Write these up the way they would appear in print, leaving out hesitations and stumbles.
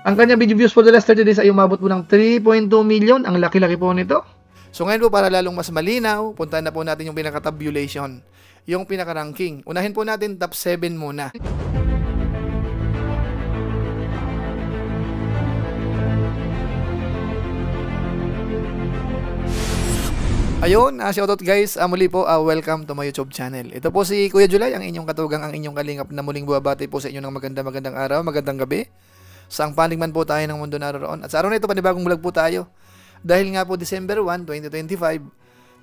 Ang kanyang video views for the last 30 days ay umabot po ng 3.2 million. Ang laki-laki po nito. So ngayon po, para lalong mas malinaw, puntahan na po natin yung pinaka-tabulation, yung pinaka-ranking. Unahin po natin top 7 muna. Ayun, shoutout guys, muli po, welcome to my YouTube channel. Ito po si Kuya Julay, ang inyong katugang, ang inyong kalingap na muling buwabati po sa inyo ng magandang araw, magandang gabi. Saang panig man po tayo ng mundo naroon. At sa araw na ito, panibagong vlog po tayo. Dahil nga po December 1, 2025,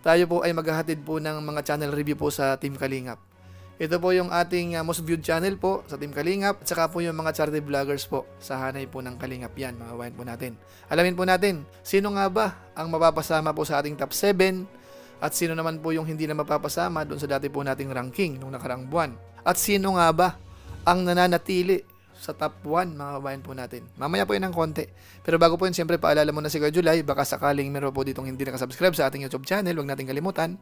tayo po ay maghahatid po ng mga channel review po sa Team Kalingap. Ito po yung ating most viewed channel po sa Team Kalingap, at saka po yung mga charity vloggers po sa hanay po ng Kalingap yan, mga kabayan po natin. Alamin po natin, sino nga ba ang mapapasama po sa ating top 7 at sino naman po yung hindi na mapapasama doon sa dati po nating ranking nung nakaraang buwan. At sino nga ba ang nananatili sa top 1, mga kabayan po natin. Mamaya po yun ng konti. Pero bago po yun, siyempre paalala mo na si Kuya Julay, baka sakaling meron po ditong hindi nakasubscribe sa ating YouTube channel, huwag natin kalimutan,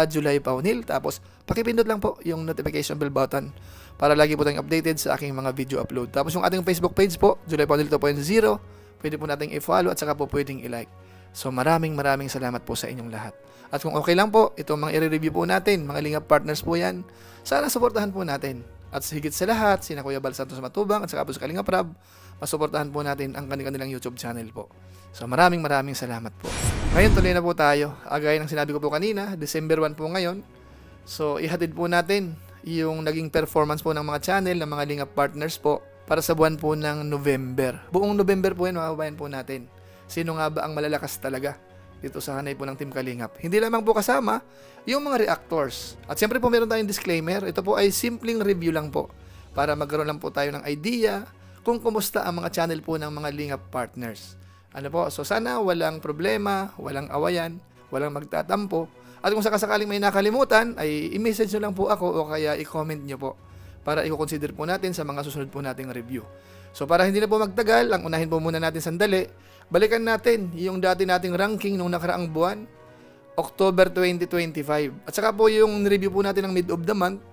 Julay Paunil. Tapos, pakipindot lang po yung notification bell button para lagi po tayong updated sa aking mga video upload. Tapos yung ating Facebook page po, Julay Paunil 2.0, pwede po nating i-follow at saka po pwedeng i-like. So maraming salamat po sa inyong lahat. At kung okay lang po, itong mga i-review po natin, mga Lingap partners po yan, sana suportahan po natin. At higit sa lahat, sina Kuya Bal Santos Matubang at saka po sa Kalingap Rab, masuportahan po natin ang kanilang YouTube channel po. So maraming salamat po. Ngayon tuloy na po tayo. Gaya ng sinabi ko po kanina, December 1 po ngayon. So ihatid po natin yung naging performance po ng mga channel, ng mga Lingap partners po para sa buwan po ng November. Buong November po yan, mga kabayan po natin. Sino nga ba ang malalakas talaga dito sa hanay po ng Team Kalingap? Hindi lamang po kasama yung mga reactors. At siyempre po meron tayong disclaimer. Ito po ay simpleng review lang po para magkaroon lang po tayo ng idea kung kumusta ang mga channel po ng mga Lingap partners. Ano po? So sana walang problema, walang awayan, walang magtatampo. At kung sakasakaling may nakalimutan, ay i-message nyo lang po ako o kaya i-comment nyo po para i-consider po natin sa mga susunod po nating review. So para hindi na po magtagal, ang unahin po muna natin sandali, balikan natin yung dati nating ranking nung nakaraang buwan, October 2025. At saka po yung review po natin ng mid of the month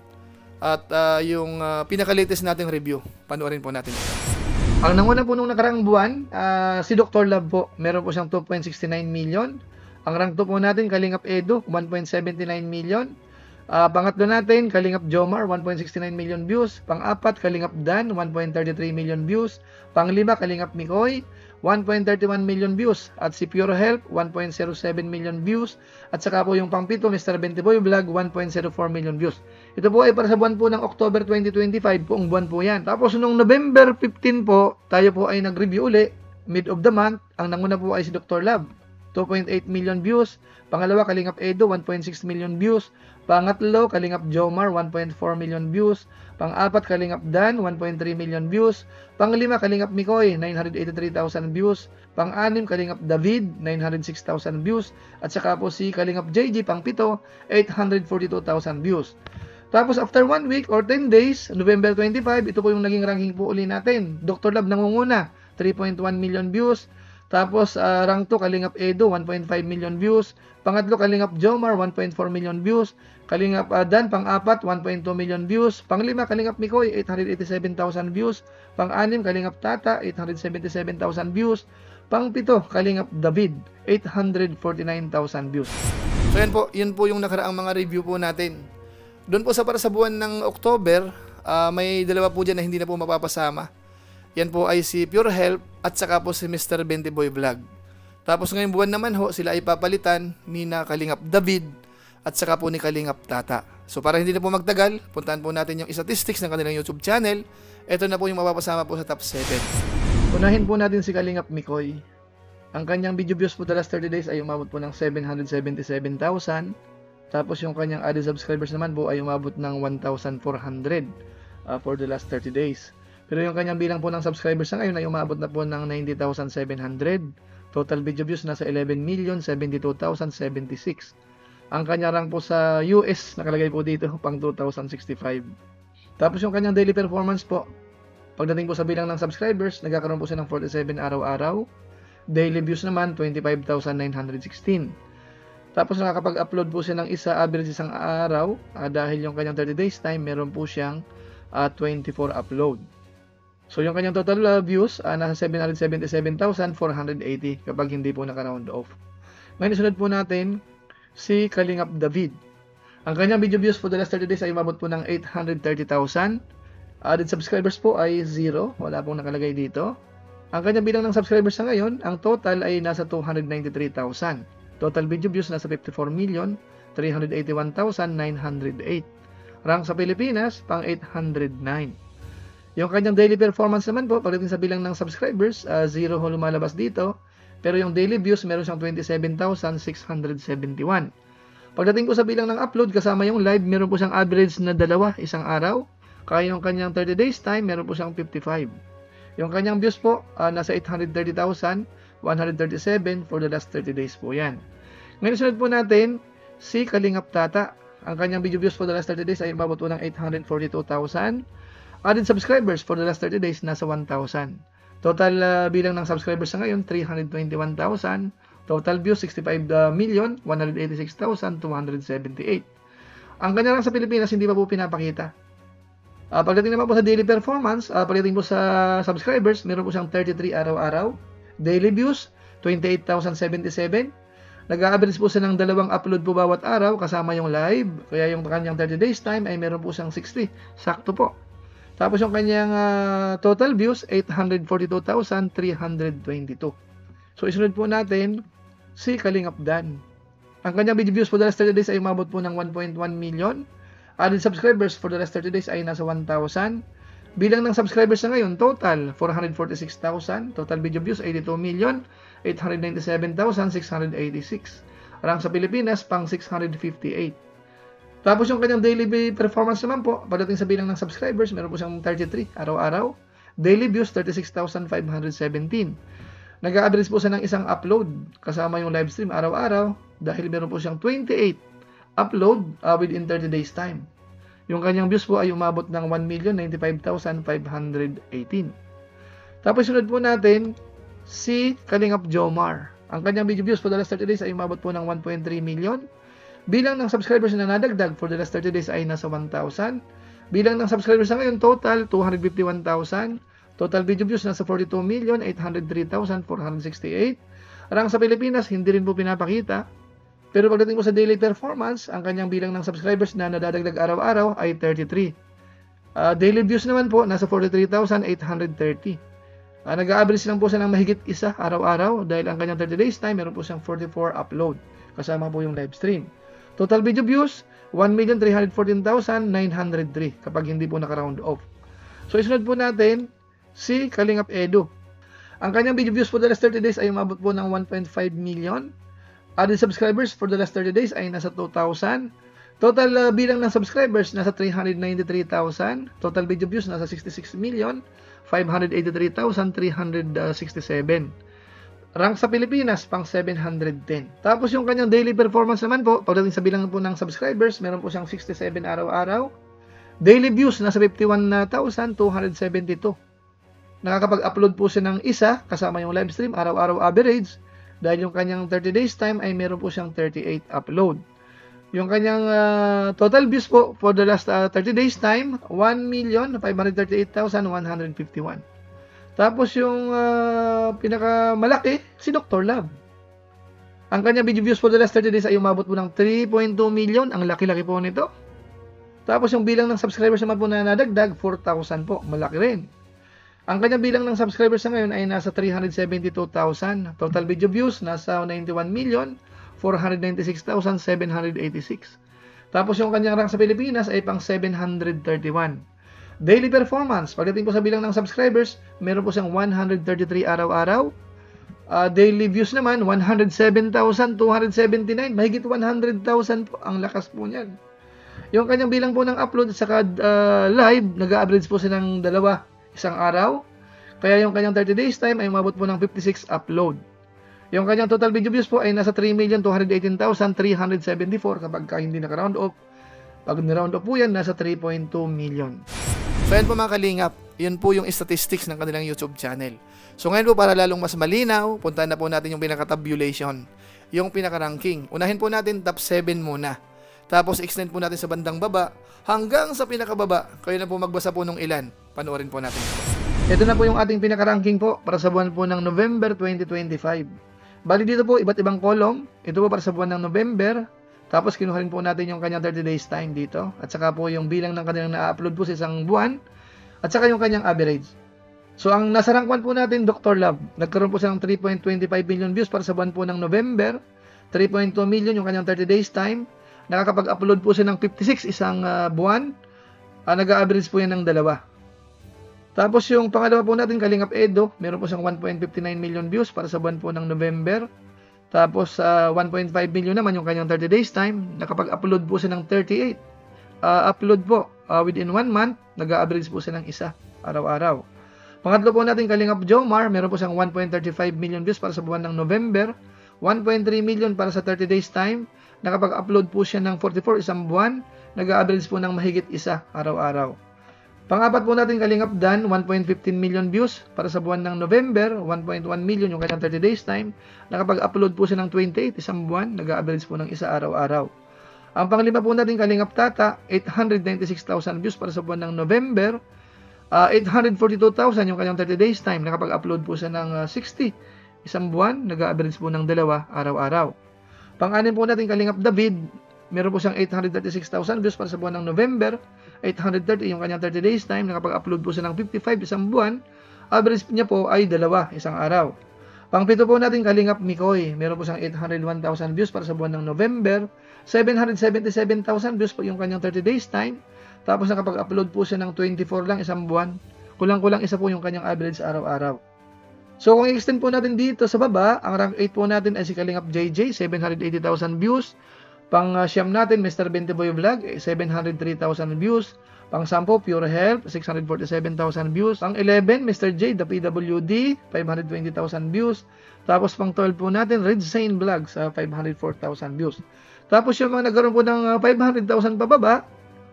at yung pinaka-latest nating review. Panoorin po natin. Ang nanguna po nung nakaraang buwan, si Dr. Love po, meron po siyang 2.69 million. Ang rank 2 po natin, Kalingap Edo, 1.79 million. Pangatlo natin, Kalingap Jomar, 1.69 million views. Pang-apat, Kalingap Dan, 1.33 million views. Pang-lima, Kalingap Mikoy, 1.31 million views. At si Pure Health, 1.07 million views. At saka po yung pang-pito, Mr. Bentiboy Vlog, 1.04 million views. Ito po ay para sa buwan po ng October 2025, buong buwan po yan. Tapos nung November 15 po, tayo po ay nag-review uli, mid of the month. Ang nanguna po ay si Dr. Love, 2.8 million views. Pangalawa, Kalingap Edo, 1.6 million views. Pangatlo, Kalingap Jomar, 1.4 million views. Pang-apat, Kalingap Dan, 1.3 million views. Panglima, Kalingap Mikoy, 983,000 views. Pang-anim, Kalingap David, 906,000 views. At saka po si Kalingap JJ, pang-pito, 842,000 views. Tapos after 1 week or 10 days, November 25, ito po yung naging ranking po uli natin. Dr. Love nangunguna, 3.1 million views. Tapos rank 2, Kalingap Edo, 1.5 million views. Pangatlo, Kalingap Jomar, 1.4 million views. Kalingap Dan, pang-apat, 1.2 million views. Panglima, Kalingap Mikoy, 887,000 views. Pang-anim, Kalingap Tata, 877,000 views. Pang-pito, Kalingap David, 849,000 views. So yun po yung nakaraang mga review po natin. Doon po para sa buwan ng October, may dalawa po dyan na hindi na po mapapasama. Yan po ay si Pure Health at saka po si Mr. Bentiboy Vlog. Tapos ngayong buwan naman ho, sila ay papalitan ni na Kalingap David at saka po ni Kalingap Tata. So para hindi na po magtagal, puntahan po natin yung statistics ng kanilang YouTube channel. Ito na po yung mapapasama po sa top 7. Unahin po natin si Kalingap Mikoy. Ang kanyang video views po the last 30 days ay umabot po ng 777,000. Tapos yung kanyang added subscribers naman po ay umabot ng 1,400 for the last 30 days. Pero yung kanyang bilang po ng subscribers na ngayon ay umabot na po ng 90,700. Total video views nasa 11,072,076. Ang kanyang rank po sa US, nakalagay po dito, pang 2,065. Tapos yung kanyang daily performance po, pagdating po sa bilang ng subscribers, nagkakaroon po siya ng 47 araw-araw. Daily views naman, 25,916. Tapos nakakapag-upload po siya ng average isang araw. Dahil yung kanyang 30 days time, meron po siyang 24 upload. So yung kanyang total views, nasa 777,480 kapag hindi po naka-round off. Ngayon sunod po natin si Kalingap David. Ang kanyang video views for the last 30 days ay umabot po ng 830,000. Added subscribers po ay 0. Wala pong nakalagay dito. Ang kanyang bilang ng subscribers sa ngayon, ang total ay nasa 293,000. Total video views nasa 54,381,908. Rank sa Pilipinas, pang 809. Yung kanyang daily performance naman po, pagdating sa bilang ng subscribers, 0 ho lumalabas dito. Pero yung daily views, meron siyang 27,671. Pagdating po sa bilang ng upload, kasama yung live, meron po siyang average na 2 isang araw. Kaya yung kanyang 30 days time, meron po siyang 55. Yung kanyang views po, nasa 830,137 for the last 30 days po yan. Ngayon sunod po natin, si Kalingap Tata. Ang kanyang video views for the last 30 days ay umabot po ng 842,000. Added subscribers for the last 30 days, nasa 1,000. Total bilang ng subscribers sa ngayon, 321,000. Total views, 65,186,278. Ang kanya lang sa Pilipinas, hindi pa po pinapakita. Pagdating naman po sa daily performance, pagdating po sa subscribers, meron po siyang 33 araw-araw. Daily views, 28,077. Nag-a-average po siya ng 2 upload po bawat araw, kasama yung live. Kaya yung kanyang 30 days time ay meron po siyang 60. Sakto po. Tapos yung kanyang total views, 842,322. So isunod po natin si Kalingap Dan. Ang kanyang video views for the last 30 days ay umabot po ng 1.1 million. Added subscribers for the last 30 days ay nasa 1,000. Bilang ng subscribers na ngayon, total 446,000. Total video views 82,897,686. Rank sa Pilipinas, pang 658. Tapos yung kanyang daily performance naman po, pagdating sa bilang ng subscribers, meron po siyang 33 araw-araw. Daily views 36,517. Nag-a-average po siya ng isang upload kasama yung live stream araw-araw dahil meron po siyang 28 upload within 30 days time. Yung kanyang views po ay umabot ng 1,095,518. Tapos sunod po natin si Kalingap Jomar. Ang kanyang video views for the last 30 days ay umabot po ng 1.3 million. Bilang ng subscribers na nadagdag for the last 30 days ay nasa 1,000. Bilang ng subscribers na ngayon, total 251,000. Total video views nasa 42,803,468. Rank sa Pilipinas, hindi rin po pinapakita. Pero pagdating po sa daily performance, ang kanyang bilang ng subscribers na nadadagdag araw-araw ay 33. Daily views naman po, nasa 43,830. Nag-a-average lang po siya ng mahigit isa araw-araw dahil ang kanyang 30 days time, meron po siyang 44 upload. Kasama po yung live stream. Total video views, 1,314,903 kapag hindi po naka-round off. So isunod po natin si Kalingap Edu. Ang kanyang video views for the last 30 days ay umabot po ng 1.5 million. Added subscribers for the last 30 days ay nasa 2,000. Total bilang ng subscribers nasa 393,000. Total video views nasa 66,583,367. Rank sa Pilipinas, pang 710. Tapos yung kanyang daily performance naman po, pagdating sa bilang po ng subscribers, meron po siyang 67 araw-araw. Daily views, nasa 51,272. Nakakapag-upload po siya ng isa, kasama yung live stream, araw-araw average. Dahil yung kanyang 30 days time ay meron po siyang 38 upload. Yung kanyang total views po for the last 30 days time, 1,538,151. Tapos yung pinakamalaki, si Dr. Love. Ang kanyang video views for the last 30 days ay umabot po ng 3.2 million. Ang laki-laki po nito. Tapos yung bilang ng subscribers naman po na nadagdag, 4,000 po. Malaki rin. Ang kanyang bilang ng subscribers na ngayon ay nasa 372,000. Total video views, nasa 91,496,786. Tapos yung kanyang rank sa Pilipinas ay pang 731. Daily performance, pagdating po sa bilang ng subscribers, meron po siyang 133 araw-araw. Daily views naman, 107,279. Mahigit 100,000 po. Ang lakas po niyan. Yung kanyang bilang po ng upload at saka live, nag-a-average po siya ng 2 isang araw. Kaya yung kanyang 30 days time ay umabot po ng 56 upload. Yung kanyang total video views po ay nasa 3,218,374 kapag hindi naka-round off. Pag ni-round off po yan, nasa 3.2 million. So yan po mga kalingap, yun po yung statistics ng kanilang YouTube channel. So ngayon po para lalong mas malinaw, puntahan na po natin yung pinaka-tabulation, yung pinaka-ranking. Unahin po natin top 7 muna. Tapos extend po natin sa bandang baba hanggang sa pinakababa. Kayo na po magbasa po nung ilan. Panoorin po natin. Ito na po yung ating pinaka-ranking po para sa buwan po ng November 2025. Bali dito po, iba't ibang column. Ito po para sa buwan ng November. Tapos kinuha rin po natin yung kanyang 30 days time dito. At saka po yung bilang ng kanilang na-upload po sa isang buwan. At saka yung kanyang average. So ang nasa rank 1 po natin, Dr. Love. Nagkaroon po siya ng 3.25 million views para sa buwan po ng November. 3.2 million yung kanyang 30 days time. Nakakapag-upload po siya ng 56 isang buwan. Nag-average po yan ng 2. Tapos yung pangalawa po natin, Kalingap Edo, meron po siyang 1.59 million views para sa buwan po ng November. Tapos 1.5 million naman yung kanyang 30 days time. Nakapag-upload po siya ng 38. Upload po within 1 month, nag-average po siya ng isa araw-araw. Pangatlo po natin, Kalingap Jomar, meron po siyang 1.35 million views para sa buwan ng November. 1.3 million para sa 30 days time. Nakapag-upload po siya ng 44 isang buwan. Nag-average po ng mahigit isa araw-araw. Pang-apat po natin, Kalingap Dan, 1.15 million views para sa buwan ng November, 1.1 million yung kanyang 30 days time. Nakapag-upload po siya ng 28 isang buwan, nag-average po ng isa araw-araw. Ang panglima po natin, Kalingap Tata, 896,000 views para sa buwan ng November, 842,000 yung kanyang 30 days time. Nakapag-upload po siya ng 60 isang buwan, nag-average po ng 2 araw-araw. Pang-anim po natin, Kalingap David, meron po siyang 836,000 views para sa buwan ng November, 830 yung kanyang 30 days time, nakapag-upload po siya ng 55 isang buwan, average niya po ay 2 isang araw. Pang-pito po natin, Kalingap Mikoy, meron po siyang 801,000 views para sa buwan ng November, 777,000 views po yung kanyang 30 days time, tapos nakapag-upload po siya ng 24 lang isang buwan, kulang-kulang isa po yung kanyang average araw-araw. So kung i-extend po natin dito sa baba, ang rank 8 po natin ay si Kalingap JJ, 780,000 views. Pang siyam natin, Mr. Bentiboy Vlog, 703,000 views. Pang 10, Pure Health, 647,000 views. Pang 11, Mr. J, The PWD, 520,000 views. Tapos pang 12 po natin, Red Sane Vlogs, 504,000 views. Tapos yung mga nagkaroon po ng 500,000 pababa,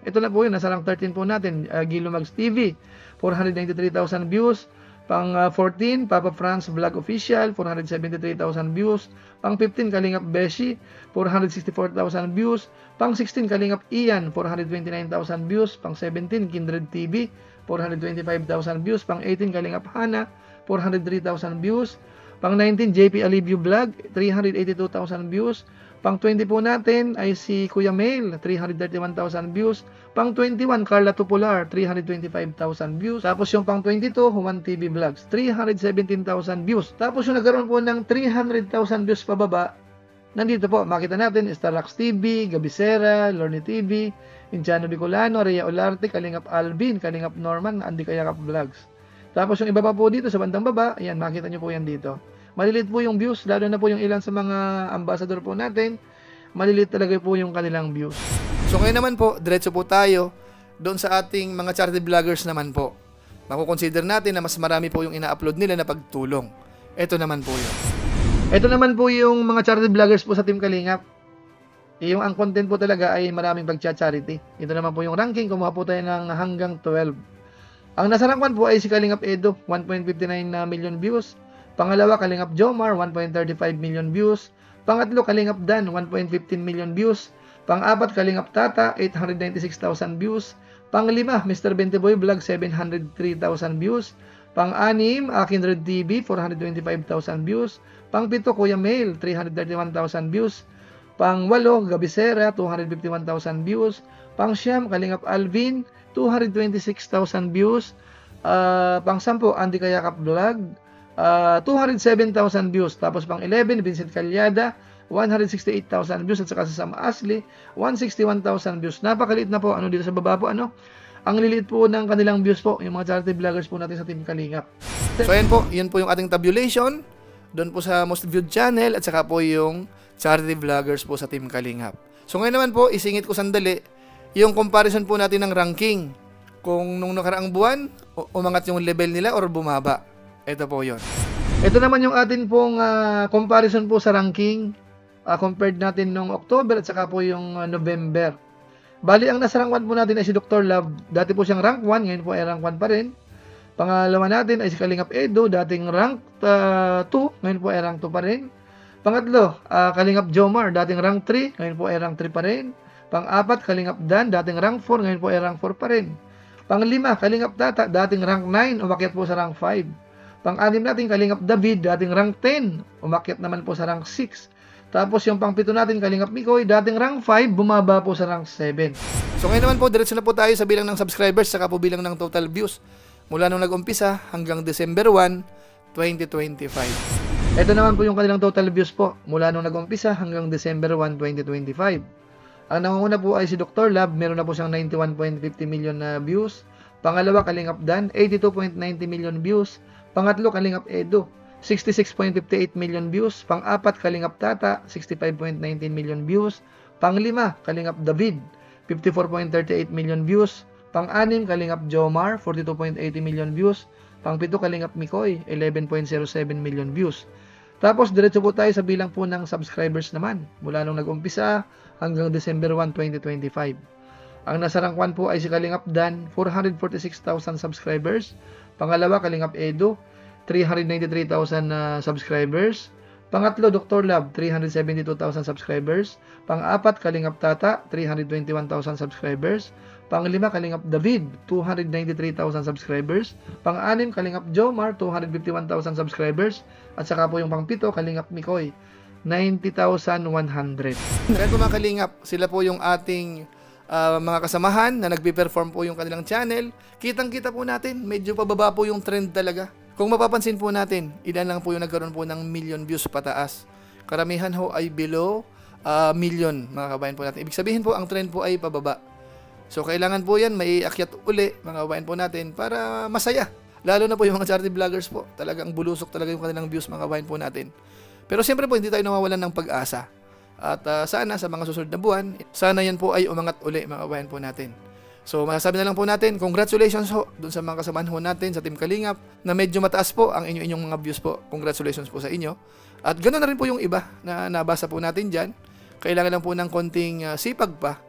ito na po yun, nasa rank 13 po natin, Gilomags TV, 493,000 views. Pang 14, Papa France Vlog Official, 473,000 views. Pang 15, Kalingap Beshi, 464,000 views. Pang 16, Kalingap Ian, 429,000 views. Pang 17, Kindred TV, 425,000 views. Pang 18, Kalingap Hana, 403,000 views. Pang 19, JP Alivio Vlog, 382,000 views. Pang 20 po natin ay si Kuya Mail, 331,000 views. Pang 21, Carla Tupular, 325,000 views. Tapos yung pang 22, Juan TV Vlogs, 317,000 views. Tapos yung nagkaroon po ng 300,000 views pababa, nandito po, makita natin, Starlax TV, Gabisera, Lorne TV, Inchano Bicolano, Rhea Olarte, Kalingap Alvin, Kalingap Norman, Andy Kayakap Vlogs. Tapos yung iba pa po dito sa bandang baba, ayan, makita nyo po yan dito. Malilit po yung views, lalo na po yung ilan sa mga ambassador po natin, malilit talaga po yung kanilang views. So ngayon naman po, diretso po tayo doon sa ating mga charity vloggers naman po. Makukonsider natin na mas marami po yung ina-upload nila na pagtulong. Ito naman po yun. Ito naman po yung mga charity vloggers po sa Team Kalingap. Yung ang content po talaga ay maraming pag-charity. Ito naman po yung ranking, kumuha po tayo ng hanggang 12. Ang nasa rank 1 po ay si Kalingap Edo, 1.59 million views. Pangalawa, Kalingap Jomar, 1.35 million views. Pangatlo, Kalingap Dan, 1.15 million views. Pang-apat, Kalingap Tata, 896,000 views. Pang-lima, Mr. Bentiboy Vlog, 703,000 views. Pang-anim, Kindred TV, 425,000 views. Pang-pito, Kuya Mail, 331,000 views. Pang-walo, Gabisera, 251,000 views. Pang-siyam, Kalingap Alvin, 226,000 views. Pang-sampo, Andy Kayakap Vlog, 207,000 views. Tapos pang 11, Vincent Calyada, 168,000 views. At saka sa Sam Ashley, 161,000 views. Napakaliit na po. Ano dito sa baba po, ano? Ang liliit po ng kanilang views po, yung mga charity vloggers po natin sa Team Kalingap. So ayan po, yun po yung ating tabulation. Doon po sa most viewed channel at saka po yung charity vloggers po sa Team Kalingap. So ngayon naman po, isingit ko sandali yung comparison po natin ng ranking. Kung nung nakaraang buwan, umangat yung level nila or bumaba. Ito po yun. Ito naman yung atin pong comparison po sa ranking compared natin nung October at saka po yung November. Bali, ang nasa rank 1 po natin ay si Dr. Love. Dati po siyang rank 1, ngayon po ay rank 1 pa rin. Pangalawa natin ay si Kalingap Edo, dating rank 2, ngayon po ay rank 2 pa rin. Pangatlo, Kalingap Jomar, dating rank 3, ngayon po ay rank 3 pa rin. Pang-apat, Kalingap Dan, dating rank 4, ngayon po ay rank 4 pa rin. Pang-5, Kalingap Tata, dating rank 9, umakyat po sa rank 5. Pang-6 natin, Kalingap David, dating rank 10, umakyat naman po sa rank 6. Tapos yung pang-7 natin, Kalingap Mikoy, dating rank 5, bumaba po sa rank 7. So ngayon naman po, diretso na po tayo sa bilang ng subscribers, saka po bilang ng total views. Mula nung nag-umpisa hanggang December 1, 2025. Ito naman po yung kanilang total views po, mula nung nag-umpisa hanggang December 1, 2025. Ang nangunguna po ay si Dr. Lab, meron na po siyang 91.50 million na views. Pangalawa, Kalingap Dan, 82.90 million views. Pangatlo, Kalingap Edo, 66.58 million views. Pang-apat, Kalingap Tata, 65.19 million views. Pang-5, Kalingap David, 54.38 million views. Pang-6, Kalingap Jomar, 42.80 million views. Pang-7, Kalingap Mikoy, 11.07 million views. Tapos, diretso po tayo sa bilang po ng subscribers naman, mula nung nag-umpisa hanggang December 1, 2025. Ang nasa rank 1 po ay si Kalingap Dan, 446,000 subscribers. Pangalawa, Kalingap Edo, 393,000 subscribers. Pangatlo, Dr. Lab, 372,000 subscribers. Pang-apat, Kalingap Tata, 321,000 subscribers. Pang-5, Kalingap David, 293,000 subscribers. Pang-6, Kalingap Jomar, 251,000 subscribers. At saka po yung pang-7, Kalingap Mikoy, 90,100. Kaya po mga Kalingap, sila po yung ating mga kasamahan na nagpe-perform po yung kanilang channel. Kitang-kita po natin, medyo pababa po yung trend talaga. Kung mapapansin po natin, ilan lang po yung nagkaroon po ng million views pataas. Karamihan ho ay below million, mga kabayan po natin. Ibig sabihin po, ang trend po ay pababa. So, kailangan po yan, may akyat uli, mga kabayan po natin, para masaya. Lalo na po yung mga charity vloggers po. Talagang bulusok talaga yung kanilang views, mga kabayan po natin. Pero siyempre po, hindi tayo nawawalan ng pag-asa. At sana sa mga susunod na buwan, sana yan po ay umangat uli, mga kabayan po natin. So, masasabi na lang po natin, congratulations ho dun sa mga kasamahan ho natin sa Team Kalingap na medyo mataas po ang inyong mga views po. Congratulations po sa inyo. At ganoon na rin po yung iba na nabasa po natin dyan. Kailangan lang po ng konting sipag pa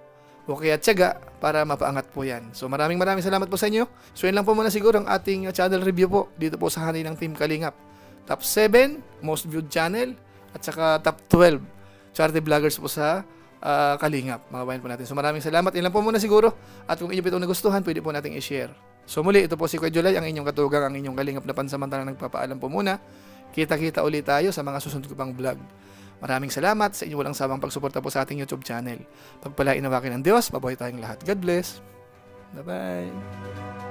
o kaya tiyaga para mapaangat po yan. So, maraming salamat po sa inyo. So, yun lang po muna siguro ang ating channel review po dito po sa hanay ng Team Kalingap. Top 7, most viewed channel, at saka top 12 charity vloggers po sa Kalingap, mga bayan po natin. So maraming salamat. Yan lang po muna siguro. At kung inyo po itong nagustuhan, pwede po nating i-share. So muli, ito po si Kuya Julay, ang inyong katugang, ang inyong Kalingap na pansamantala nagpapaalam po muna. Kita-kita ulit tayo sa mga susunod ko pang vlog. Maraming salamat sa inyong walang sawang pagsuporta po sa ating YouTube channel. Pagpalain nawakin ng Diyos, mabuhay tayong lahat. God bless. Bye-bye.